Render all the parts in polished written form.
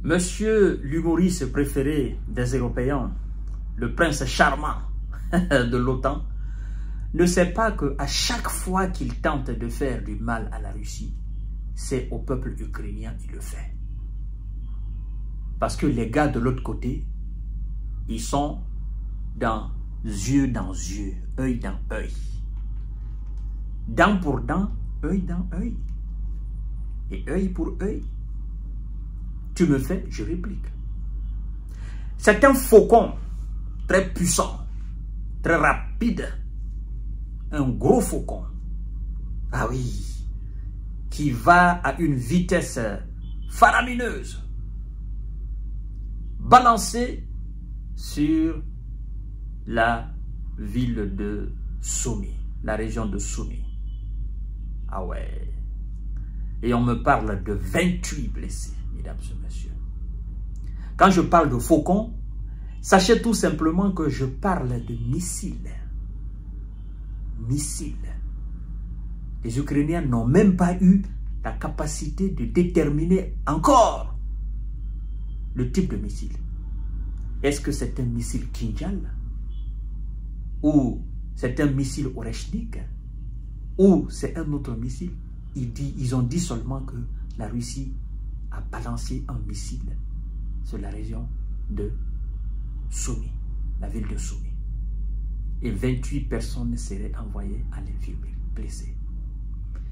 Monsieur l'humoriste préféré des Européens, le prince charmant de l'OTAN, ne sait pas qu'à chaque fois qu'il tente de faire du mal à la Russie, c'est au peuple ukrainien qu'il le fait. Parce que les gars de l'autre côté, ils sont dans yeux, œil dans œil. Dent pour dent, œil dans œil. Et œil pour œil. Tu me fais, je réplique. C'est un faucon très puissant, très rapide. Un gros faucon. Ah oui. Qui va à une vitesse faramineuse. Balancé sur la ville de Soumy, la région de Soumy. Ah ouais. Et on me parle de 28 blessés, mesdames et messieurs. Quand je parle de faucon, sachez tout simplement que je parle de missiles. Missiles. Les Ukrainiens n'ont même pas eu la capacité de déterminer encore le type de missile. Est-ce que c'est un missile Kinjal? Ou c'est un missile Oreshnik? Ou c'est un autre missile? Ils ont dit seulement que la Russie a balancé un missile sur la région de Soumy, la ville de Soumy. Et 28 personnes seraient envoyées à l'infirmerie, blessées.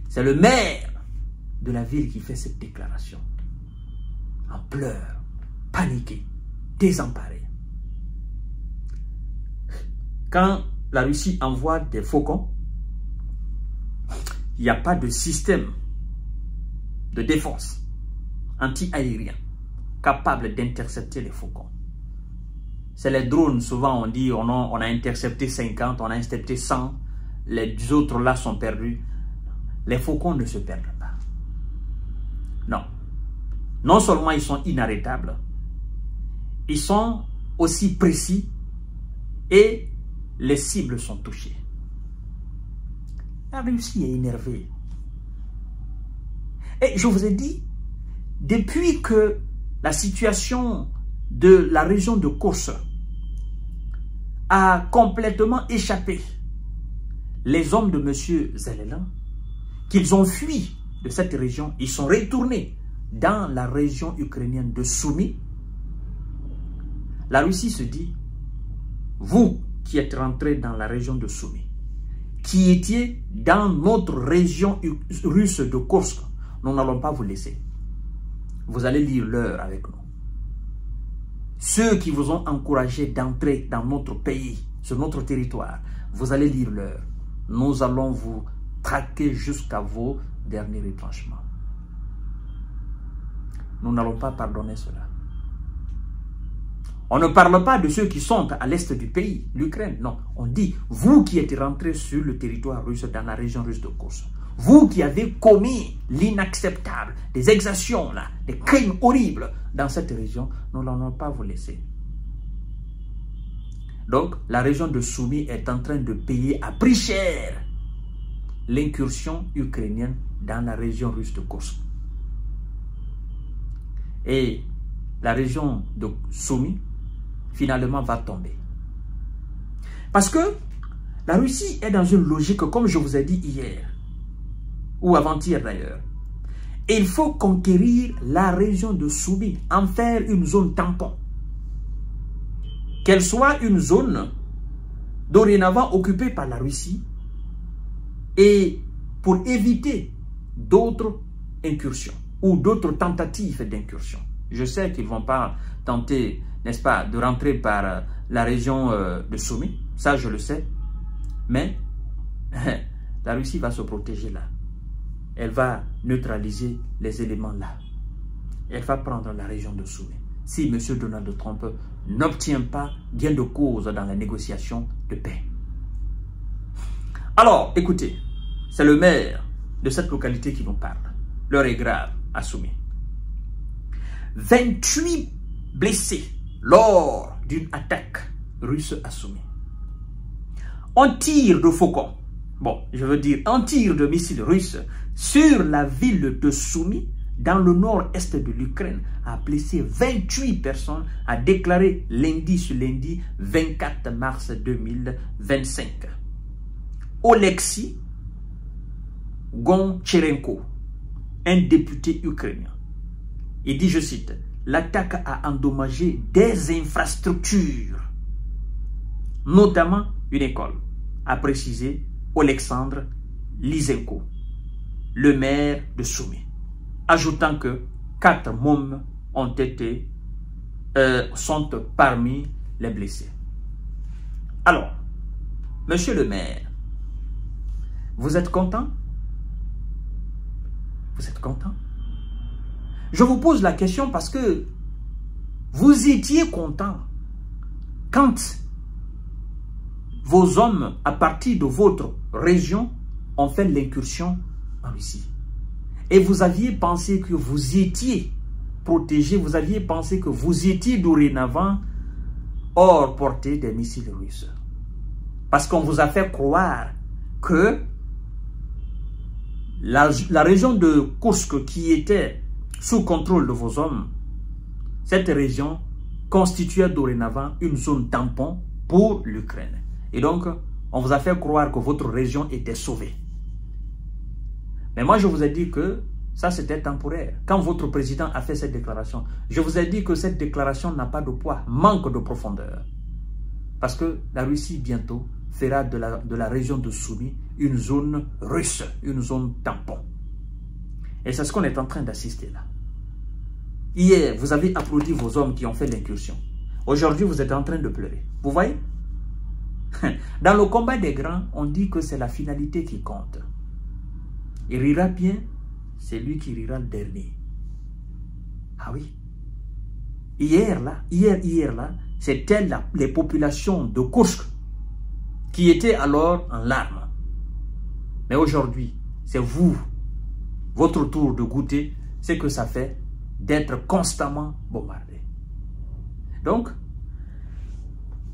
C'est le maire de la ville qui fait cette déclaration. En pleurs, paniqué, désemparé. Quand la Russie envoie des faucons, il n'y a pas de système de défense anti-aérien capable d'intercepter les faucons. C'est les drones, souvent on dit on a intercepté 50, on a intercepté 100, les autres là sont perdus. Les faucons ne se perdent pas. Non. Non seulement ils sont inarrêtables, ils sont aussi précis et les cibles sont touchées. La Russie est énervée. Et je vous ai dit, depuis que la situation de la région de Kursk a complètement échappé les hommes de M. Zelensky, qu'ils ont fui de cette région, ils sont retournés dans la région ukrainienne de Soumy. La Russie se dit, vous qui êtes rentrés dans la région de Soumy, qui étiez dans notre région russe de Kursk, nous n'allons pas vous laisser. Vous allez lire l'heure avec nous. Ceux qui vous ont encouragé d'entrer dans notre pays, sur notre territoire, vous allez lire l'heure. Nous allons vous traquer jusqu'à vos derniers retranchements. Nous n'allons pas pardonner cela. On ne parle pas de ceux qui sont à l'est du pays, l'Ukraine, non. On dit, vous qui êtes rentrés sur le territoire russe, dans la région russe de Kursk, vous qui avez commis l'inacceptable, des exactions, là, des crimes horribles dans cette région, nous n'allons pas vous laisser. Donc, la région de Soumy est en train de payer à prix cher l'incursion ukrainienne dans la région russe de Kursk. Et la région de Soumy, finalement, va tomber. Parce que la Russie est dans une logique, comme je vous ai dit hier, ou avant-hier d'ailleurs. Et il faut conquérir la région de Soumy, en faire une zone tampon. Qu'elle soit une zone dorénavant occupée par la Russie, et pour éviter d'autres incursions ou d'autres tentatives d'incursion. Je sais qu'ils ne vont pas tenter, n'est-ce pas, de rentrer par la région de Soumy, ça je le sais, mais la Russie va se protéger là. Elle va neutraliser les éléments là. Elle va prendre la région de Soumy. Si M. Donald Trump n'obtient pas gain de cause dans la négociation de paix. Alors, écoutez, c'est le maire de cette localité qui nous parle. L'heure est grave à Soumy. 28 blessés lors d'une attaque russe à Soumy. On tire de faucons. Bon, je veux dire, on tire de missiles russes sur la ville de Soumy, dans le nord-est de l'Ukraine, a blessé 28 personnes, a déclaré lundi 24 mars 2025. Oleksiy Goncharenko, un député ukrainien, il dit, je cite, « L'attaque a endommagé des infrastructures, notamment une école », a précisé Alexandre Lysenko, le maire de Soumy, ajoutant que 4 mômes sont parmi les blessés. Alors, monsieur le maire, vous êtes content? Vous êtes content? Je vous pose la question parce que vous étiez content quand vos hommes, à partir de votre région, ont fait l'incursion en Russie. Et vous aviez pensé que vous étiez protégé, vous aviez pensé que vous étiez dorénavant hors portée des missiles russes. Parce qu'on vous a fait croire que la région de Kursk qui était sous contrôle de vos hommes, cette région constituait dorénavant une zone tampon pour l'Ukraine. Et donc, on vous a fait croire que votre région était sauvée. Mais moi, je vous ai dit que ça, c'était temporaire. Quand votre président a fait cette déclaration, je vous ai dit que cette déclaration n'a pas de poids, manque de profondeur. Parce que la Russie, bientôt, fera de la région de Soumy une zone russe, une zone tampon. Et c'est ce qu'on est en train d'assister là. Hier, vous avez applaudi vos hommes qui ont fait l'incursion. Aujourd'hui, vous êtes en train de pleurer. Vous voyez? Dans le combat des grands, on dit que c'est la finalité qui compte. Il rira bien, c'est lui qui rira le dernier. Ah oui. Hier là, c'était les populations de Kursk qui étaient alors en larmes. Mais aujourd'hui, c'est vous, votre tour de goûter ce que ça fait d'être constamment bombardé. Donc,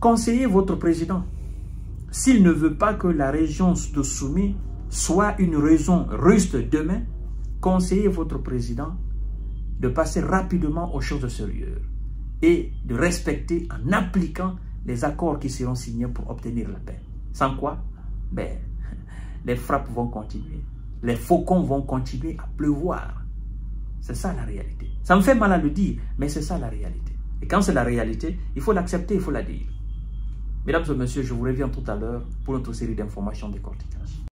conseillez votre président. S'il ne veut pas que la région de Soumy soit une région russe demain, conseillez votre président de passer rapidement aux choses sérieuses et de respecter en appliquant les accords qui seront signés pour obtenir la paix. Sans quoi, ben, les frappes vont continuer. Les faucons vont continuer à pleuvoir. C'est ça la réalité. Ça me fait mal à le dire, mais c'est ça la réalité. Et quand c'est la réalité, il faut l'accepter, il faut la dire. Mesdames et messieurs, je vous reviens tout à l'heure pour notre série d'informations décortiquées.